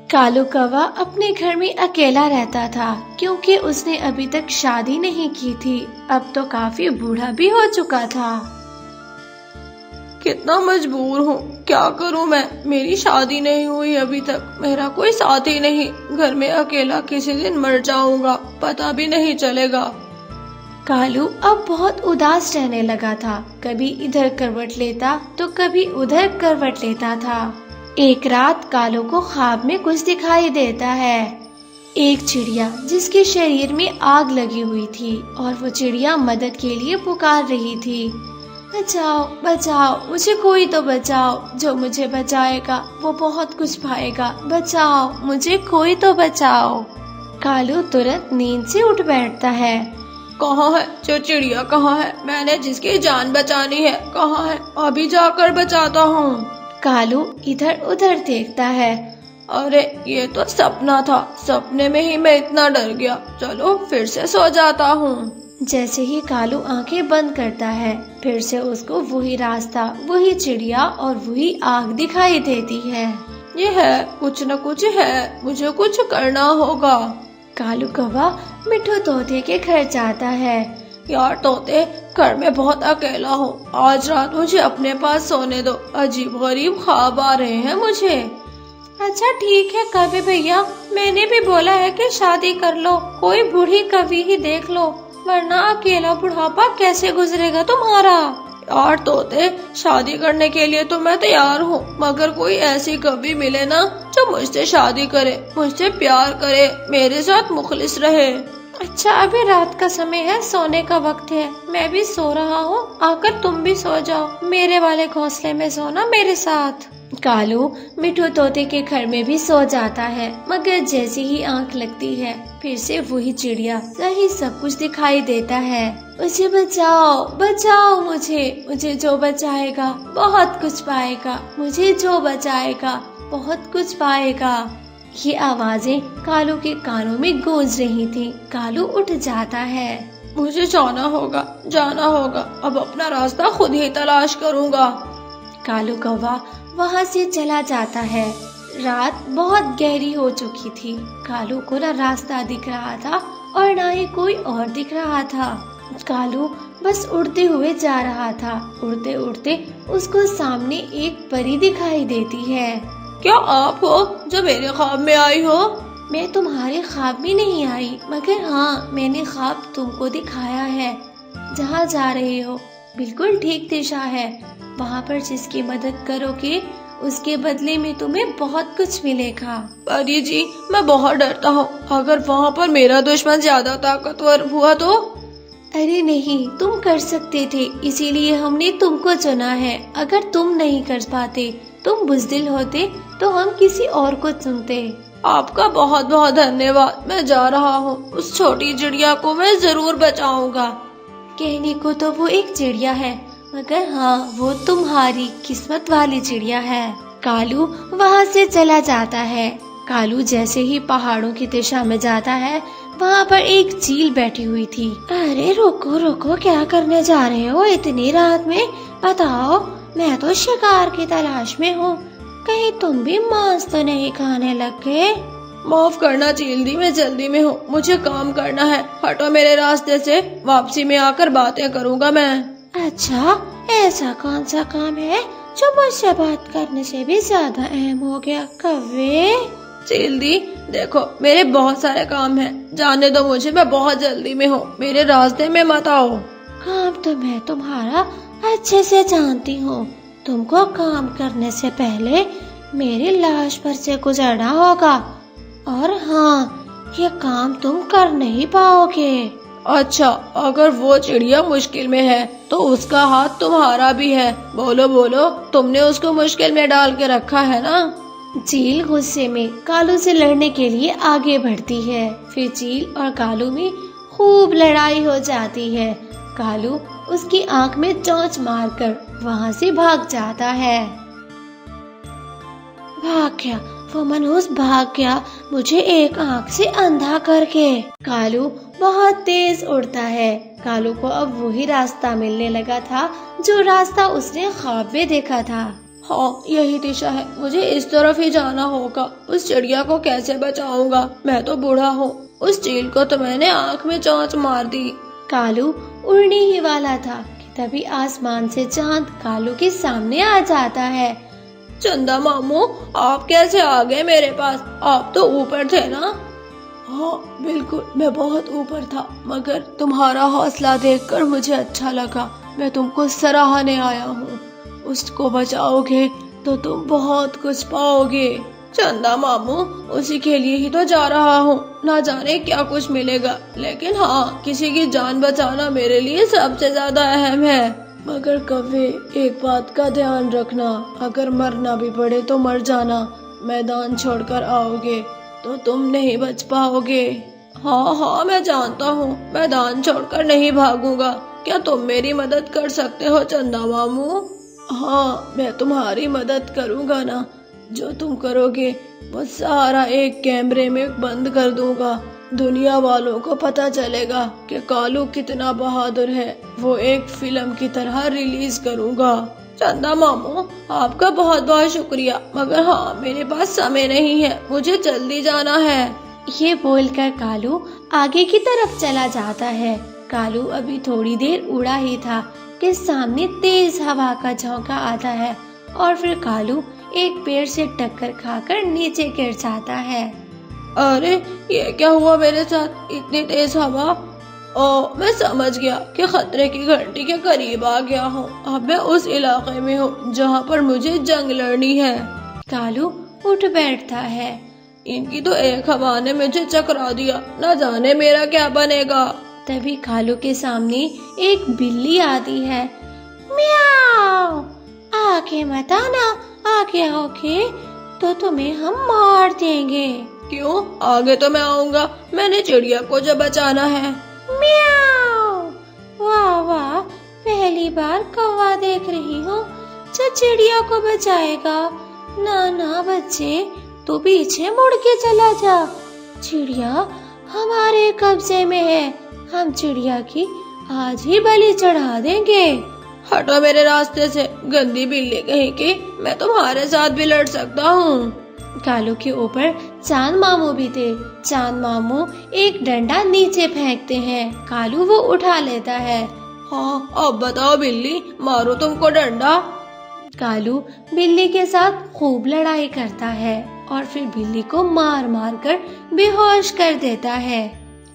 कालू कौवा अपने घर में अकेला रहता था क्योंकि उसने अभी तक शादी नहीं की थी। अब तो काफी बूढ़ा भी हो चुका था। कितना मजबूर हूँ, क्या करूँ मैं। मेरी शादी नहीं हुई अभी तक, मेरा कोई साथी नहीं। घर में अकेला किसी दिन मर जाऊंगा, पता भी नहीं चलेगा। कालू अब बहुत उदास रहने लगा था। कभी इधर करवट लेता तो कभी उधर करवट लेता था। एक रात कालू को ख्वाब में कुछ दिखाई देता है। एक चिड़िया जिसके शरीर में आग लगी हुई थी और वो चिड़िया मदद के लिए पुकार रही थी। बचाओ बचाओ, मुझे कोई तो बचाओ, जो मुझे बचाएगा वो बहुत कुछ पाएगा। बचाओ, मुझे कोई तो बचाओ। कालू तुरंत नींद से उठ बैठता है। कहाँ है जो चिड़िया, कहाँ है? मैंने जिसकी जान बचानी है, कहाँ है? अभी जाकर बचाता हूँ। कालू इधर उधर देखता है। अरे ये तो सपना था, सपने में ही मैं इतना डर गया। चलो फिर से सो जाता हूँ। जैसे ही कालू आंखें बंद करता है, फिर से उसको वही रास्ता, वही चिड़िया और वही आग दिखाई देती है। ये है, कुछ न कुछ है, मुझे कुछ करना होगा। कालू कौवा मिट्ठू तोते के घर जाता है। यार तोते, घर में बहुत अकेला हूँ, आज रात मुझे अपने पास सोने दो। अजीब गरीब ख्वाब आ रहे हैं मुझे। अच्छा ठीक है कवि भैया, मैंने भी बोला है कि शादी कर लो, कोई बूढ़ी कवि ही देख लो, वरना अकेला बुढ़ापा कैसे गुजरेगा तुम्हारा। यार तोते, शादी करने के लिए तो मैं तैयार हूँ, मगर कोई ऐसी कवि मिले ना जो मुझसे शादी करे, मुझसे प्यार करे, मेरे साथ मुखलिस रहे। अच्छा अभी रात का समय है, सोने का वक्त है, मैं भी सो रहा हूँ, आकर तुम भी सो जाओ, मेरे वाले घोंसले में सोना मेरे साथ। कालू मिट्ठू तोते के घर में भी सो जाता है, मगर जैसी ही आंख लगती है, फिर से वही चिड़िया सही सब कुछ दिखाई देता है। मुझे बचाओ बचाओ, मुझे जो बचाएगा बहुत कुछ पाएगा, मुझे जो बचाएगा बहुत कुछ पाएगा। ये आवाजें कालू के कानों में गूंज रही थी। कालू उठ जाता है। मुझे जाना होगा, अब अपना रास्ता खुद ही तलाश करूँगा। कालू कौवा वहाँ से चला जाता है। रात बहुत गहरी हो चुकी थी। कालू को ना रास्ता दिख रहा था और ना ही कोई और दिख रहा था। कालू बस उड़ते हुए जा रहा था। उड़ते उड़ते उसको सामने एक परी दिखाई देती है। क्या आप हो जो मेरे ख्वाब में आई हो? मैं तुम्हारे ख्वाब में नहीं आई, मगर हाँ मैंने ख्वाब तुमको दिखाया है। जहाँ जा रहे हो बिल्कुल ठीक दिशा है। वहाँ पर जिसकी मदद करोगे उसके बदले में तुम्हें बहुत कुछ मिलेगा। परी जी, मैं बहुत डरता हूँ, अगर वहाँ पर मेरा दुश्मन ज्यादा ताकतवर हुआ तो? अरे नहीं, तुम कर सकते थे, इसीलिए हमने तुमको चुना है। अगर तुम नहीं कर पाते, तुम बुज़दिल होते, तो हम किसी और को चुनते। आपका बहुत बहुत धन्यवाद। मैं जा रहा हूँ, उस छोटी चिड़िया को मैं जरूर बचाऊंगा। कहने को तो वो एक चिड़िया है, मगर हाँ वो तुम्हारी किस्मत वाली चिड़िया है। कालू वहाँ से चला जाता है। कालू जैसे ही पहाड़ों की दिशा में जाता है, वहाँ पर एक चील बैठी हुई थी। अरे रुको रुको, क्या करने जा रहे हो इतनी रात में? बताओ, मैं तो शिकार की तलाश में हूँ, कहीं तुम भी मांस तो नहीं खाने लग गए? माफ करना चील दी, मैं जल्दी में हूँ, मुझे काम करना है, हटो मेरे रास्ते से, वापसी में आकर बातें करूँगा मैं। अच्छा, ऐसा कौन सा काम है जो मुझसे बात करने से भी ज्यादा अहम हो गया कव्वे? चील दी देखो, मेरे बहुत सारे काम हैं, जाने दो मुझे, मैं बहुत जल्दी में हूँ, मेरे रास्ते में मत आओ। काम तो मैं तुम्हारा अच्छे से जानती हूँ। तुमको काम करने से पहले मेरी लाश पर से गुजरना होगा, और हाँ, ये काम तुम कर नहीं पाओगे। अच्छा, अगर वो चिड़िया मुश्किल में है तो उसका हाथ तुम्हारा भी है। बोलो बोलो, तुमने उसको मुश्किल में डाल के रखा है ना? चील गुस्से में कालू से लड़ने के लिए आगे बढ़ती है। फिर चील और कालू में खूब लड़ाई हो जाती है। कालू उसकी आंख में चोंच मारकर वहाँ से भाग जाता है। भाग गया, वो मनहूस भाग गया, मुझे एक आंख से अंधा करके। कालू बहुत तेज उड़ता है। कालू को अब वही रास्ता मिलने लगा था जो रास्ता उसने ख्वाब में देखा था। हाँ यही दिशा है, मुझे इस तरफ ही जाना होगा। उस चिड़िया को कैसे बचाऊंगा, मैं तो बूढ़ा हूँ। उस चील को तो मैंने आँख में चोंच मार दी। कालू उड़ने ही वाला था कि तभी आसमान से चांद कालू के सामने आ जाता है। चंदा मामू, आप कैसे आ गए मेरे पास? आप तो ऊपर थे ना? हाँ बिल्कुल, मैं बहुत ऊपर था, मगर तुम्हारा हौसला देखकर मुझे अच्छा लगा। मैं तुमको सराहने आया हूँ। उसको बचाओगे तो तुम बहुत कुछ पाओगे। चंदा मामू, उसी के लिए ही तो जा रहा हूँ। ना जाने क्या कुछ मिलेगा, लेकिन हाँ, किसी की जान बचाना मेरे लिए सबसे ज्यादा अहम है। मगर कव्वे, एक बात का ध्यान रखना, अगर मरना भी पड़े तो मर जाना। मैदान छोड़कर आओगे तो तुम नहीं बच पाओगे। हाँ हाँ, मैं जानता हूँ, मैदान छोड़कर नहीं भागूंगा। क्या तुम मेरी मदद कर सकते हो चंदा मामू? हाँ, मैं तुम्हारी मदद करूँगा ना। जो तुम करोगे वो सारा एक कैमरे में बंद कर दूंगा। दुनिया वालों को पता चलेगा कि कालू कितना बहादुर है। वो एक फिल्म की तरह रिलीज करूंगा। चंदा मामू, आपका बहुत बहुत शुक्रिया, मगर हाँ, मेरे पास समय नहीं है, मुझे जल्दी जाना है। ये बोलकर कालू आगे की तरफ चला जाता है। कालू अभी थोड़ी देर उड़ा ही था कि सामने तेज हवा का झोंका आता है और फिर कालू एक पेड़ से टक्कर खाकर नीचे गिर जाता है। अरे, ये क्या हुआ मेरे साथ? इतनी तेज हवा! मैं समझ गया कि खतरे की घंटी के करीब आ गया हूँ। अब मैं उस इलाके में हूँ जहाँ पर मुझे जंग लड़नी है। कालू उठ बैठता है। इनकी तो एक हवा ने मुझे चकरा दिया, न जाने मेरा क्या बनेगा। तभी कालू के सामने एक बिल्ली आती है। म्याऊ! आगे मत आना, आगे आओगे तो तुम्हें हम मार देंगे। क्यों? आगे तो मैं आऊंगा, मैंने चिड़िया को जो बचाना है। म्याऊ! वाह वाह, पहली बार कौवा देख रही हूँ जो चिड़िया को बचाएगा। ना ना बच्चे, तू पीछे मुड़ के चला जा। चिड़िया हमारे कब्जे में है, हम चिड़िया की आज ही बलि चढ़ा देंगे। हटो मेरे रास्ते से, गंदी बिल्ली कहीं की। मैं तुम्हारे साथ भी लड़ सकता हूँ। कालू के ऊपर चांद मामू भी थे। चांद मामू एक डंडा नीचे फेंकते हैं। कालू वो उठा लेता है। हाँ, अब बताओ बिल्ली, मारो तुमको डंडा। कालू बिल्ली के साथ खूब लड़ाई करता है और फिर बिल्ली को मार मार कर बेहोश कर देता है।